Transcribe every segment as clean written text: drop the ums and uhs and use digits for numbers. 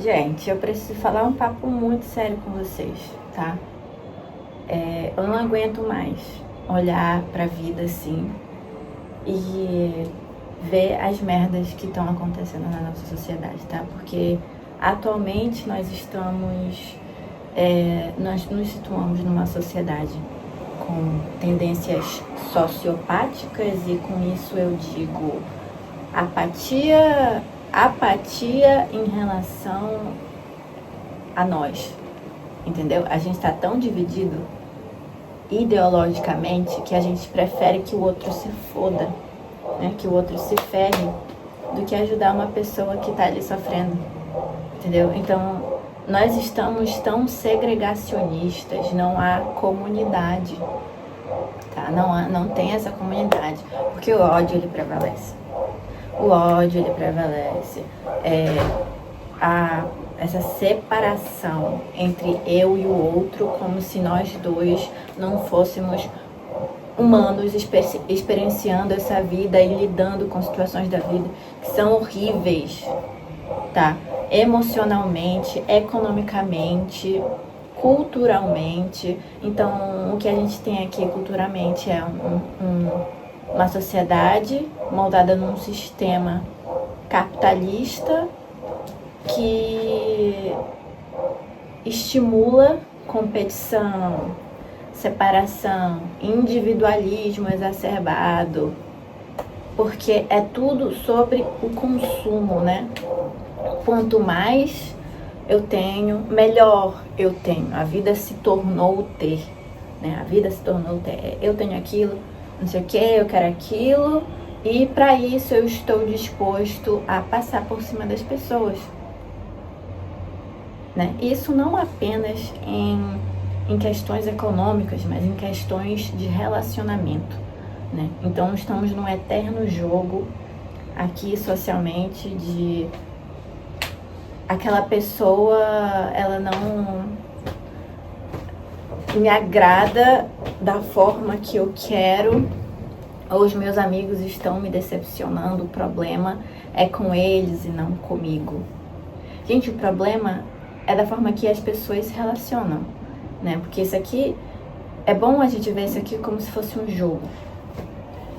Gente, eu preciso falar um papo muito sério com vocês, tá? Eu não aguento mais olhar pra vida assim e ver as merdas que estão acontecendo na nossa sociedade, tá? Porque atualmente nós nos situamos numa sociedade com tendências sociopáticas e com isso eu digo apatia em relação a nós, entendeu? A gente está tão dividido ideologicamente que a gente prefere que o outro se foda, né? Que o outro se ferre, do que ajudar uma pessoa que está ali sofrendo, entendeu? Então, nós estamos tão segregacionistas, não há comunidade, tá? Não tem essa comunidade, porque o ódio ele prevalece. O ódio ele prevalece. Essa separação entre eu e o outro, como se nós dois não fôssemos humanos experienciando essa vida e lidando com situações da vida que são horríveis, tá? Emocionalmente, economicamente, culturalmente. Então, o que a gente tem aqui culturalmente é uma sociedade moldada num sistema capitalista que estimula competição, separação, individualismo exacerbado, porque é tudo sobre o consumo, né? Quanto mais eu tenho, melhor eu tenho. A vida se tornou o ter, né? A vida se tornou o ter. Eu tenho aquilo, não sei o que, eu quero aquilo, e para isso eu estou disposto a passar por cima das pessoas, né? Isso não apenas em questões econômicas, mas em questões de relacionamento, né? Então estamos num eterno jogo aqui socialmente de aquela pessoa, ela não me agrada da forma que eu quero, ou os meus amigos estão me decepcionando, o problema é com eles e não comigo. Gente, o problema é da forma que as pessoas se relacionam, né? Porque isso aqui, é bom a gente ver isso aqui como se fosse um jogo.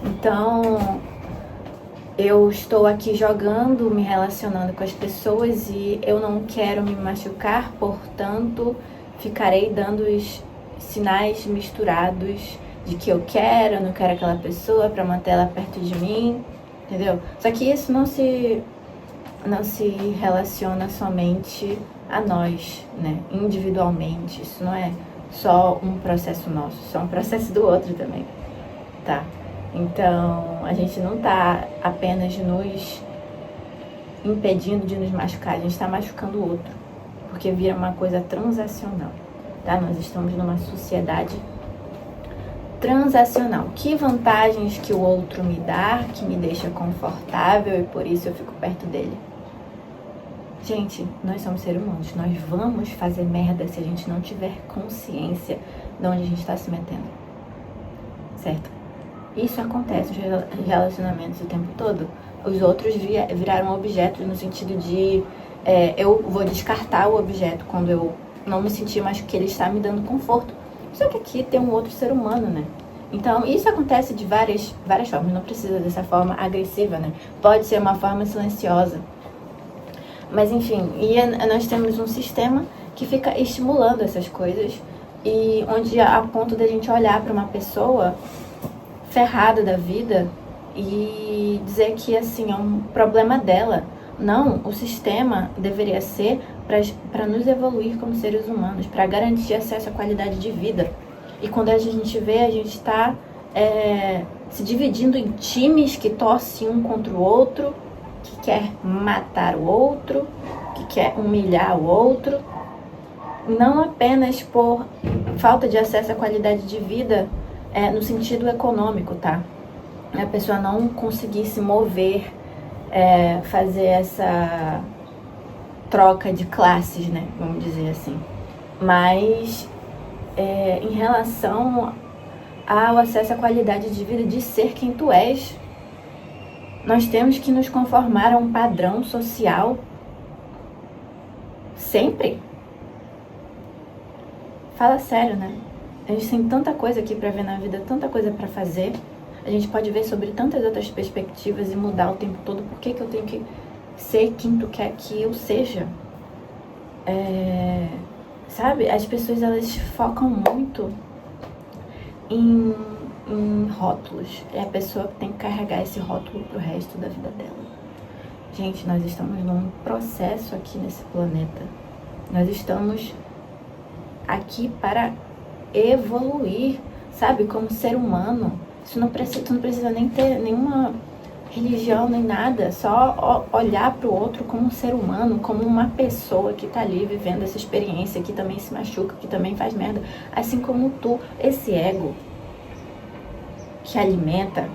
Então, eu estou aqui jogando, me relacionando com as pessoas e eu não quero me machucar, portanto, ficarei dando os sinais misturados de que eu não quero aquela pessoa para manter ela perto de mim, entendeu? Só que isso não se relaciona somente a nós, né? Individualmente. Isso não é só um processo nosso, isso é um processo do outro também, tá? Então, a gente não tá apenas nos impedindo de nos machucar, a gente está machucando o outro, porque vira uma coisa transacional, tá? Nós estamos numa sociedade transacional. Que vantagens que o outro me dá, que me deixa confortável e por isso eu fico perto dele. Gente, nós somos seres humanos, nós vamos fazer merda se a gente não tiver consciência de onde a gente está se metendo, certo? Isso acontece nos relacionamentos o tempo todo. Os outros viraram objetos no sentido de eu vou descartar o objeto quando eu não me sentir mais que ele está me dando conforto. Só que aqui tem um outro ser humano, né? Então, isso acontece de várias formas. Não precisa dessa forma agressiva, né? Pode ser uma forma silenciosa. Mas, enfim, nós temos um sistema que fica estimulando essas coisas e onde a ponto da gente olhar para uma pessoa ferrada da vida e dizer que, assim, é um problema dela. Não, o sistema deveria ser para nos evoluir como seres humanos, para garantir acesso à qualidade de vida. E quando a gente vê, a gente está se dividindo em times que torcem um contra o outro, que quer matar o outro, que quer humilhar o outro, não apenas por falta de acesso à qualidade de vida no sentido econômico, tá? A pessoa não conseguir se mover, fazer essa troca de classes, né? Vamos dizer assim. Mas em relação ao acesso à qualidade de vida, de ser quem tu és, nós temos que nos conformar a um padrão social Sempre? Fala sério, né? A gente tem tanta coisa aqui pra ver na vida, tanta coisa pra fazer. A gente pode ver sobre tantas outras perspectivas e mudar o tempo todo. Por que eu tenho que ser quem tu quer que eu seja? Sabe? As pessoas, elas focam muito em rótulos. É a pessoa que tem que carregar esse rótulo pro resto da vida dela. Gente, nós estamos num processo aqui nesse planeta. Nós estamos aqui para evoluir, sabe? Como ser humano. Tu não precisa nem ter nenhuma religião, nem nada. Só olhar pro outro como um ser humano, como uma pessoa que tá ali vivendo essa experiência, que também se machuca, que também faz merda. Assim como tu. Esse ego que alimenta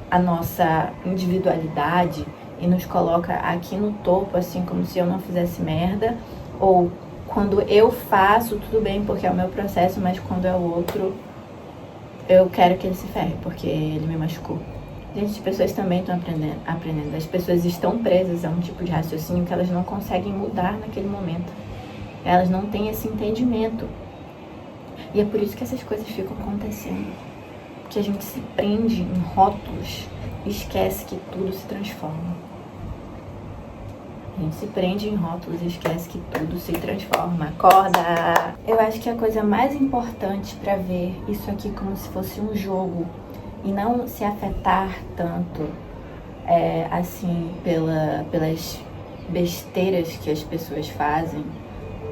a nossa individualidade e nos coloca aqui no topo, assim, como se eu não fizesse merda, ou quando eu faço, tudo bem, porque é o meu processo, mas quando é o outro, eu quero que ele se ferre, porque ele me machucou. Gente, as pessoas também estão aprendendo. As pessoas estão presas a um tipo de raciocínio que elas não conseguem mudar naquele momento. Elas não têm esse entendimento. E é por isso que essas coisas ficam acontecendo. Porque a gente se prende em rótulos e esquece que tudo se transforma. A gente se prende em rótulos e esquece que tudo se transforma. Acorda! Eu acho que a coisa mais importante para ver isso aqui como se fosse um jogo e não se afetar tanto, assim, pelas besteiras que as pessoas fazem,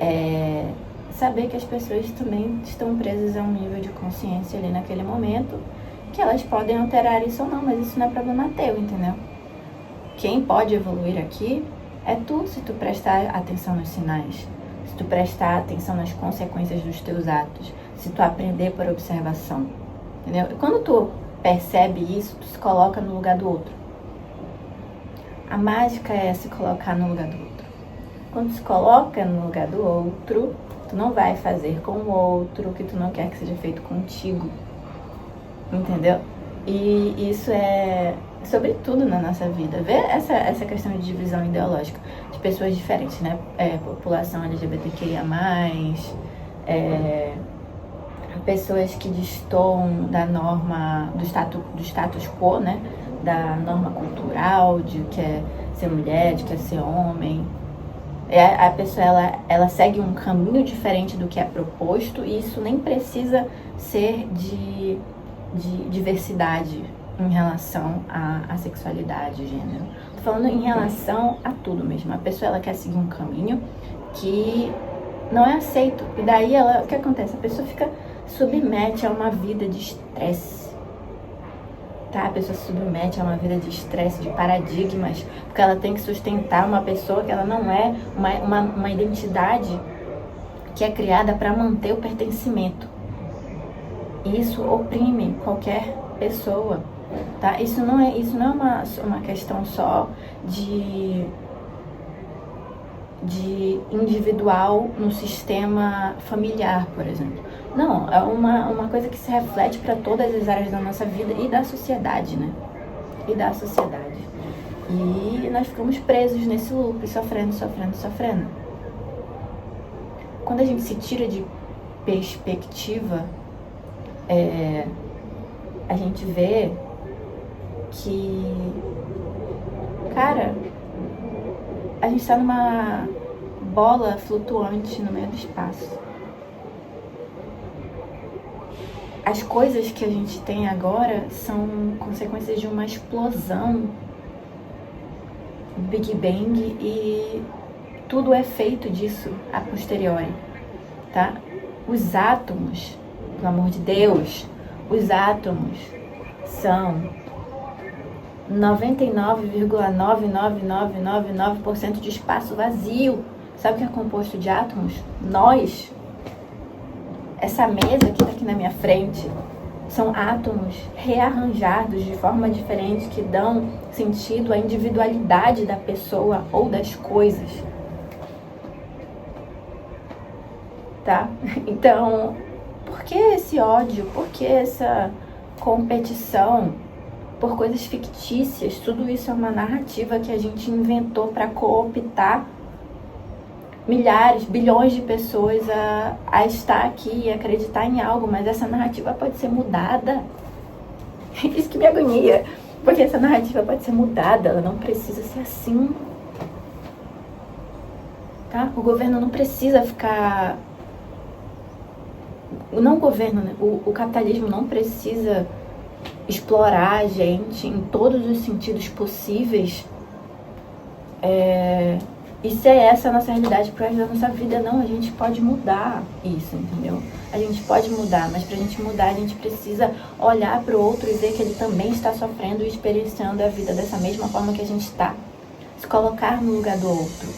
é saber que as pessoas também estão presas a um nível de consciência ali naquele momento, que elas podem alterar isso ou não, mas isso não é problema teu, entendeu? Quem pode evoluir aqui é tu, se tu prestar atenção nos sinais, se tu prestar atenção nas consequências dos teus atos, se tu aprender por observação, entendeu? E quando tu percebe isso, tu se coloca no lugar do outro. A mágica é se colocar no lugar do outro. Quando tu se coloca no lugar do outro, tu não vai fazer com o outro o que tu não quer que seja feito contigo, entendeu? E isso é sobre tudo na nossa vida. Vê essa questão de divisão ideológica de pessoas diferentes, né? População LGBTQIA+, pessoas que destoam da norma, do status quo, né? Da norma cultural, de que é ser mulher, de que é ser homem. A pessoa, ela segue um caminho diferente do que é proposto, e isso nem precisa ser de diversidade em relação à sexualidade, gênero. Tô falando em relação a tudo mesmo. A pessoa, ela quer seguir um caminho que não é aceito. E daí, o que acontece? A pessoa fica submete a uma vida de estresse. Tá? A pessoa se submete a uma vida de estresse, de paradigmas, porque ela tem que sustentar uma pessoa que ela não é, uma identidade que é criada para manter o pertencimento. E isso oprime qualquer pessoa, tá? Isso não é uma questão só de individual no sistema familiar, por exemplo. Não, é uma coisa que se reflete para todas as áreas da nossa vida e da sociedade, né? E da sociedade. E nós ficamos presos nesse loop, sofrendo. Quando a gente se tira de perspectiva, a gente vê que, cara, a gente está numa bola flutuante no meio do espaço. As coisas que a gente tem agora são consequências de uma explosão, Big Bang, e tudo é feito disso a posteriori, tá? Os átomos, pelo amor de Deus, os átomos são 99,99999% de espaço vazio. Sabe o que é composto de átomos? Nós. Essa mesa que está aqui na minha frente são átomos rearranjados de forma diferente que dão sentido à individualidade da pessoa ou das coisas. Tá? Então, por que esse ódio? Por que essa competição por coisas fictícias? Tudo isso é uma narrativa que a gente inventou para cooptar milhares, bilhões de pessoas a estar aqui e acreditar em algo, mas essa narrativa pode ser mudada. Isso que me agonia, porque essa narrativa pode ser mudada, ela não precisa ser assim. Tá? O governo não precisa ficar... Não o governo, né? O capitalismo não precisa explorar a gente em todos os sentidos possíveis. E se essa é a nossa realidade pro resto da nossa vida, não, a gente pode mudar isso, entendeu? A gente pode mudar, mas pra gente mudar, a gente precisa olhar pro outro e ver que ele também está sofrendo e experienciando a vida dessa mesma forma que a gente está. Se colocar no lugar do outro.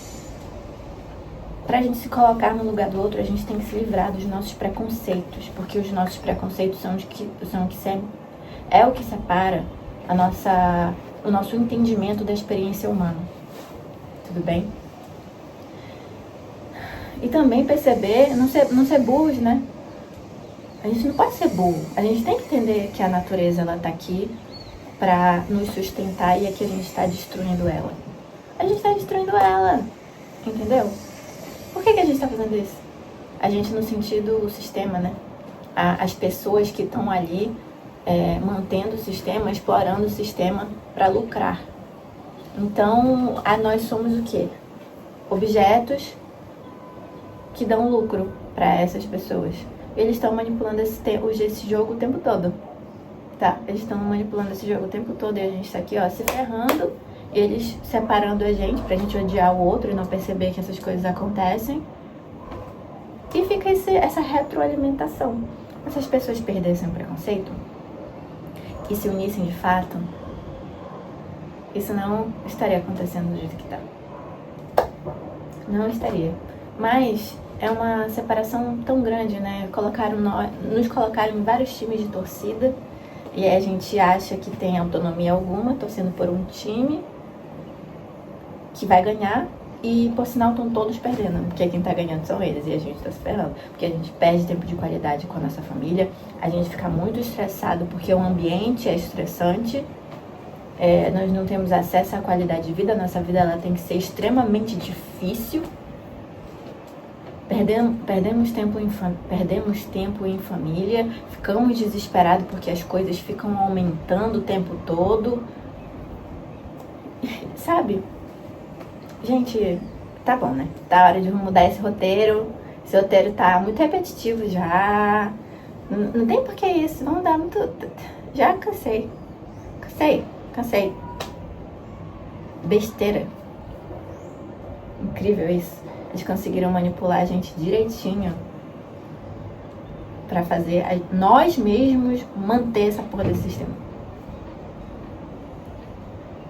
Pra gente se colocar no lugar do outro, a gente tem que se livrar dos nossos preconceitos, porque os nossos preconceitos são o que separa o nosso entendimento da experiência humana. Tudo bem? E também perceber, não ser burros, né? A gente não pode ser burro. A gente tem que entender que a natureza, ela tá aqui pra nos sustentar e aqui a gente tá destruindo ela. A gente tá destruindo ela, entendeu? Por que a gente tá fazendo isso? A gente no sentido do sistema, né? As pessoas que estão ali mantendo o sistema, explorando o sistema para lucrar. Então, nós somos o quê? Objetos que dão lucro para essas pessoas. Eles estão manipulando esse jogo o tempo todo, tá? Eles estão manipulando esse jogo o tempo todo e a gente tá aqui, ó, se ferrando, eles separando a gente pra gente odiar o outro e não perceber que essas coisas acontecem. E fica essa retroalimentação. Se as pessoas perdessem o preconceito e se unissem de fato, isso não estaria acontecendo do jeito que tá. Não estaria. Mas é uma separação tão grande, né? Nos colocaram em vários times de torcida e aí a gente acha que tem autonomia alguma, torcendo por um time que vai ganhar e, por sinal, estão todos perdendo, porque quem tá ganhando são eles e a gente tá se ferrando, porque a gente perde tempo de qualidade com a nossa família, a gente fica muito estressado porque o ambiente é estressante, nós não temos acesso à qualidade de vida, nossa vida ela tem que ser extremamente difícil. Perdemos tempo em família, ficamos desesperados porque as coisas ficam aumentando o tempo todo. Sabe? Gente, tá bom, né? Tá hora de mudar esse roteiro. Esse roteiro tá muito repetitivo já. Não tem por que isso. Vamos dar muito... Já cansei. Cansei. Besteira. Incrível isso. Eles conseguiram manipular a gente direitinho pra fazer nós mesmos manter essa porra desse sistema.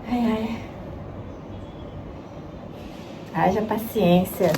Ai. Haja paciência.